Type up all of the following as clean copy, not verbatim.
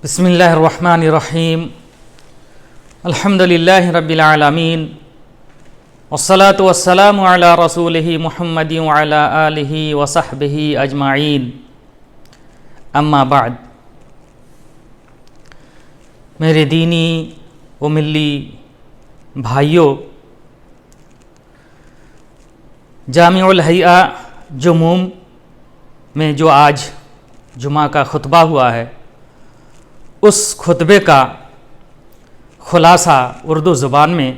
بسم اللہ الرحمن الرحیم الحمد للہ رب العالمین والصلاة والسلام علی رسولہ محمد وعلی آلہ وصحبہ اجمعین اما بعد۔ میرے دینی و ملی بھائیوں، جامع الہیئہ جموم میں جو آج جمعہ کا خطبہ ہوا ہے، اس خطبے کا خلاصہ اردو زبان میں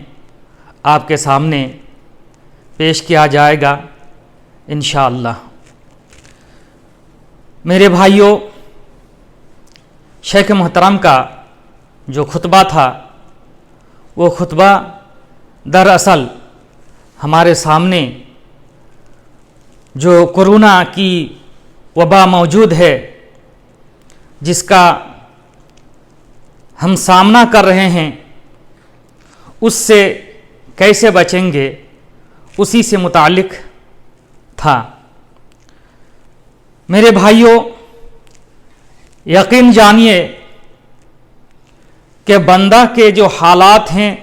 آپ کے سامنے پیش کیا جائے گا انشاءاللہ۔ میرے بھائیوں، شیخ محترم کا جو خطبہ تھا، وہ خطبہ دراصل ہمارے سامنے جو کورونا کی وبا موجود ہے، جس کا ہم سامنا کر رہے ہیں، اس سے کیسے بچیں گے، اسی سے متعلق تھا۔ میرے بھائیوں، یقین جانیے کہ بندہ کے جو حالات ہیں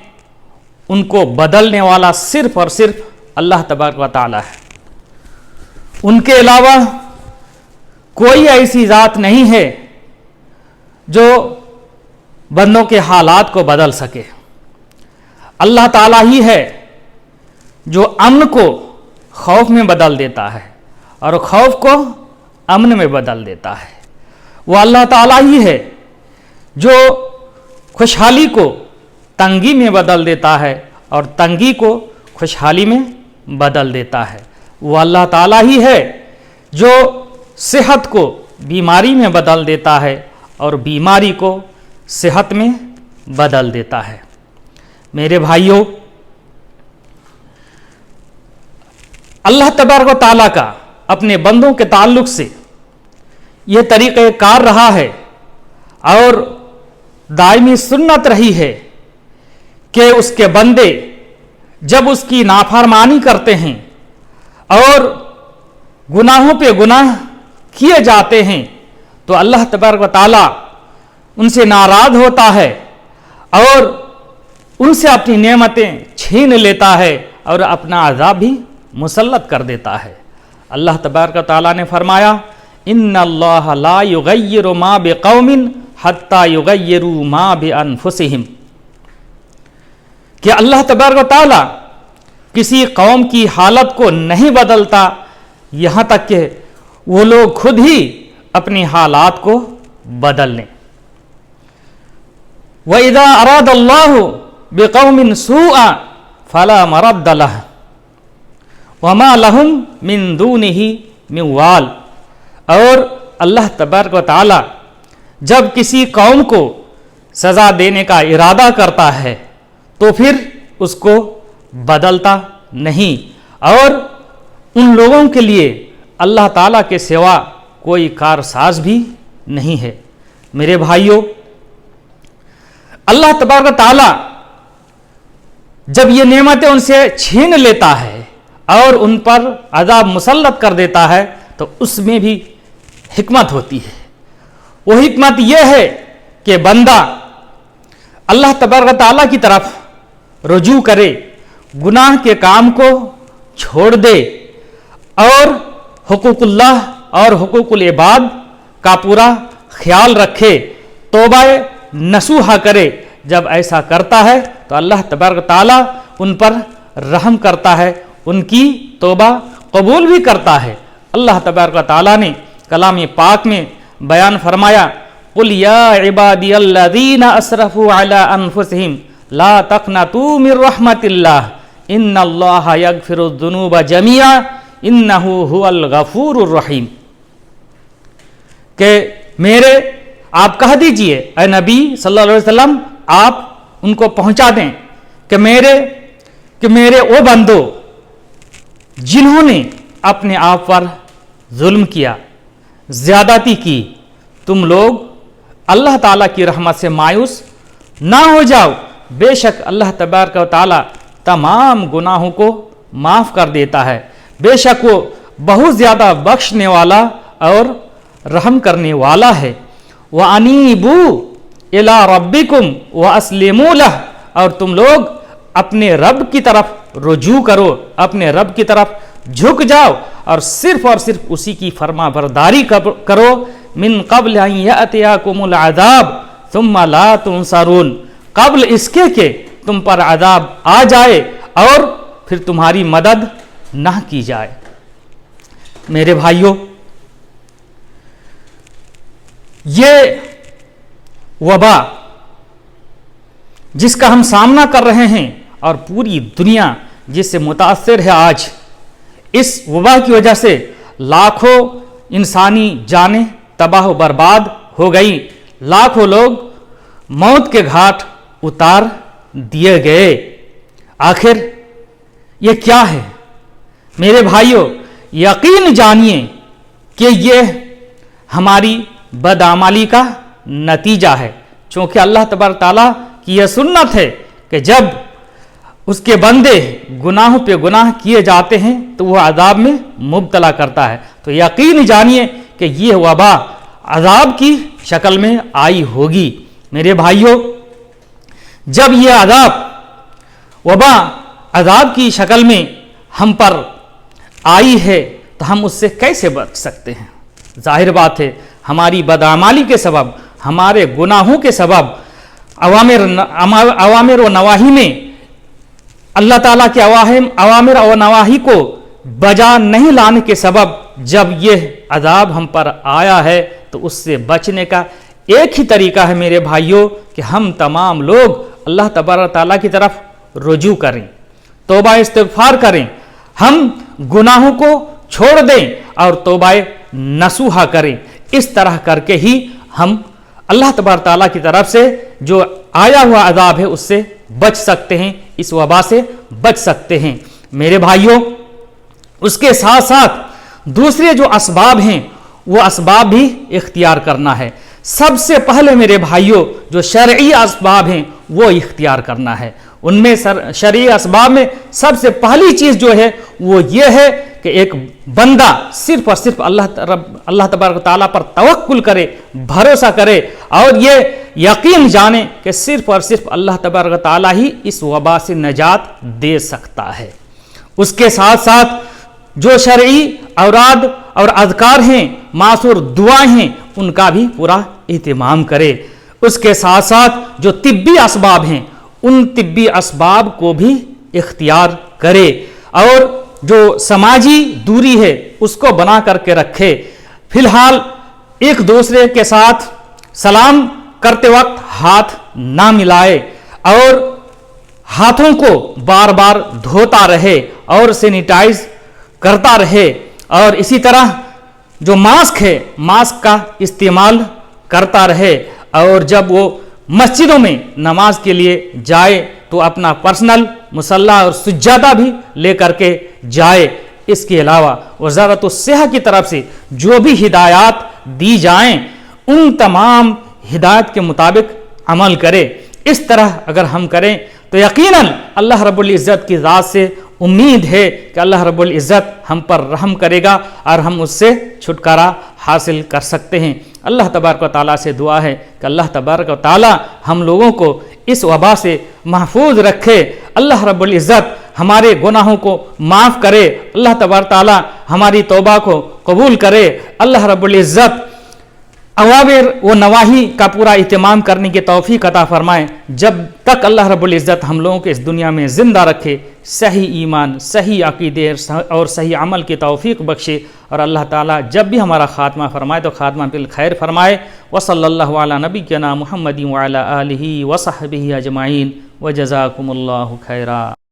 ان کو بدلنے والا صرف اور صرف اللہ تبارک و تعالی ہے۔ ان کے علاوہ کوئی ایسی ذات نہیں ہے جو بندوں کے حالات کو بدل سکے۔ اللہ تعالیٰ ہی ہے جو امن کو خوف میں بدل دیتا ہے اور خوف کو امن میں بدل دیتا ہے۔ وہ اللہ تعالیٰ ہی ہے جو خوشحالی کو تنگی میں بدل دیتا ہے اور تنگی کو خوشحالی میں بدل دیتا ہے۔ وہ اللہ تعالیٰ ہی ہے جو صحت کو بیماری میں بدل دیتا ہے اور بیماری کو صحت میں بدل دیتا ہے۔ میرے بھائیوں، اللہ تبارک و تعالیٰ کا اپنے بندوں کے تعلق سے یہ طریقہ کار رہا ہے اور دائمی سنت رہی ہے کہ اس کے بندے جب اس کی نافرمانی کرتے ہیں اور گناہوں پہ گناہ کیے جاتے ہیں تو اللہ تبارک و تعالیٰ ان سے ناراض ہوتا ہے اور ان سے اپنی نعمتیں چھین لیتا ہے اور اپنا عذاب بھی مسلط کر دیتا ہے۔ اللہ تبارک و تعالیٰ نے فرمایا، ان اللہ لا یغیر ما بقوم حتی یغیروا ما بانفسہم، کہ اللہ تبارک و تعالیٰ کسی قوم کی حالت کو نہیں بدلتا یہاں تک کہ وہ لوگ خود ہی اپنی حالات کو بدل لیں۔ وَإِذَا أَرَادَ اللَّهُ بِقَوْمٍ سُوءًا فَلَا مَرَدَّ لَهُ وَمَا لَهُم مِّن دُونِهِ مِن وَالٍ، اور اللہ تبارک و تعالی جب کسی قوم کو سزا دینے کا ارادہ کرتا ہے تو پھر اس کو بدلتا نہیں اور ان لوگوں کے لیے اللہ تعالیٰ کے سوا کوئی کارساز بھی نہیں ہے۔ میرے بھائیوں، اللہ تبارک و تعالیٰ جب یہ نعمتیں ان سے چھین لیتا ہے اور ان پر عذاب مسلط کر دیتا ہے تو اس میں بھی حکمت ہوتی ہے۔ وہ حکمت یہ ہے کہ بندہ اللہ تبارک و تعالیٰ کی طرف رجوع کرے، گناہ کے کام کو چھوڑ دے اور حقوق اللہ اور حقوق العباد کا پورا خیال رکھے، توبہ نصوحہ کرے۔ جب ایسا کرتا ہے تو اللہ تبارک تعالیٰ ان پر رحم کرتا ہے، ان کی توبہ قبول بھی کرتا ہے۔ اللہ تبارک تعالیٰ نے کلام پاک میں بیان فرمایا، قُلْ يَا عِبَادِيَ الَّذِينَ أَسْرَفُوا عَلَىٰ أَنفُسِهِمْ لَا تَقْنَطُوا مِن رَحْمَةِ اللَّهِ إِنَّ اللَّهَ يَغْفِرُ الذُّنُوبَ جَمِيعًا إِنَّهُ هُوَ الْغَفُورُ الرَّحِيمُ، کہ میرے آپ کہہ دیجئے اے نبی صلی اللہ علیہ وسلم، آپ ان کو پہنچا دیں کہ میرے وہ بندو جنہوں نے اپنے آپ پر ظلم کیا، زیادتی کی، تم لوگ اللہ تعالیٰ کی رحمت سے مایوس نہ ہو جاؤ، بے شک اللہ تبارک و تعالیٰ تمام گناہوں کو معاف کر دیتا ہے، بے شک وہ بہت زیادہ بخشنے والا اور رحم کرنے والا ہے۔ وَأَنِيبُوا इला रब्बिकुम व अस्लिमू लह, और तुम लोग अपने रब की तरफ रुजू करो, अपने रब की तरफ झुक जाओ और सिर्फ उसी की फरमा बरदारी करो। मिन क़ब्ल अन यअतियाकुमुल अज़ाब सुम्मा ला तुनसरून, कब्ल इसके के तुम पर अज़ाब आ जाए और फिर तुम्हारी मदद ना की जाए। मेरे भाइयों, ये वबा जिसका हम सामना कर रहे हैं और पूरी दुनिया जिससे मुतासिर है आज, इस वबा की वजह से लाखों इंसानी जानें तबाह बर्बाद हो गई, लाखों लोग मौत के घाट उतार दिए गए। आखिर ये क्या है? मेरे भाइयों, यकीन जानिए कि ये हमारी बदआमली का नतीजा है, क्योंकि अल्लाह तबारक ताला की यह सुन्नत है कि जब उसके बंदे गुनाहों पे गुनाह किए जाते हैं तो वह अजाब में मुब्तला करता है। तो यकीन जानिए कि ये वबा अजाब की शक्ल में आई होगी। मेरे भाइयों, जब ये वबा अजाब की शक्ल में हम पर आई है तो हम उससे कैसे बच सकते हैं? जाहिर बात है, हमारी बदआमली के सबब, हमारे गुनाहों के सबब, अवामिर व नवाही में अल्लाह ताला के अवामिर और नवाही को बजा नहीं लाने के सबब जब यह अजाब हम पर आया है तो उससे बचने का एक ही तरीका है मेरे भाइयों कि हम तमाम लोग अल्लाह तबारक ताला की तरफ रुजू करें, तौबा इस्तिग़फ़ार करें, हम गुनाहों को छोड़ दें और तौबा नसूहा करें। इस तरह करके ही हम अल्लाह तबारक ताला की तरफ से जो आया हुआ अजाब है उससे बच सकते हैं, इस वबा से बच सकते हैं। मेरे भाइयों, उसके साथ साथ दूसरे जो असबाब हैं वो असबाब भी इख्तियार करना है। सबसे पहले मेरे भाइयों जो शरई असबाब हैं वो इख्तियार करना है। उनमें शरई असबाब में सबसे पहली चीज़ जो है वो ये है कि एक बंदा सिर्फ और सिर्फ अल्लाह तबारक ताला पर तवक्कुल करे, भरोसा करे और ये यकीन जाने कि सिर्फ और सिर्फ अल्लाह तबारक ताला ही इस वबा से निजात दे सकता है। उसके साथ साथ जो शरई औराद और अज़कार हैं, मासूर दुआएं हैं, उनका भी पूरा इत्मीम करे। उसके साथ साथ जो तिब्बी असबाब हैं उन तिब्बी असबाब को भी इख्तियार करे और जो समाजी दूरी है उसको बना करके रखे। फिलहाल एक दूसरे के साथ सलाम करते वक्त हाथ ना मिलाए और हाथों को बार बार धोता रहे और सैनिटाइज करता रहे और इसी तरह जो मास्क है मास्क का इस्तेमाल करता रहे और जब वो मस्जिदों में नमाज के लिए जाए तो अपना पर्सनल मुसल्ला और सुज्जादा भी लेकर के जाए। इसके अलावा वज़ारत सेहत की तरफ से जो भी हिदायत दी जाएं उन तमाम हिदायत के मुताबिक अमल करे। इस तरह अगर हम करें तो यकीनन अल्लाह रब्बुल इज़्ज़त की ज़ात से उम्मीद है कि अल्लाह रब्बुल इज़्ज़त हम पर रहम करेगा और हम उससे छुटकारा हासिल कर सकते हैं। अल्लाह तबारक व तआला से दुआ है कि अल्लाह तबारक व तआला हम लोगों को इस वबा से महफूज रखे। अल्लाह रब्बुल इज़्ज़त हमारे गुनाहों को माफ़ करे। अल्लाह तबारक व तआला हमारी तौबा को कबूल करे। अल्लाह रब्बुल इज़्ज़त अवामिर व नवाही का पूरा इत्मीम करने की तौफीक अता फरमाए। जब तक अल्लाह रब्बुल इज़्ज़त हम लोगों को इस दुनिया में ज़िंदा रखे, सही ईमान, सही अक़ीदे और सही अमल की तौफीक बख्शे और अल्लाह ताला जब भी हमारा ख़ात्मा फरमाए तो ख़ात्मा बिल खैर फरमाए। व सल्लल्लाहु अला नबिय्यिना मुहम्मदिन व अला आलिहि व सहबिहि अजमाइन व जज़ाकुमुल्लाहु खैरा।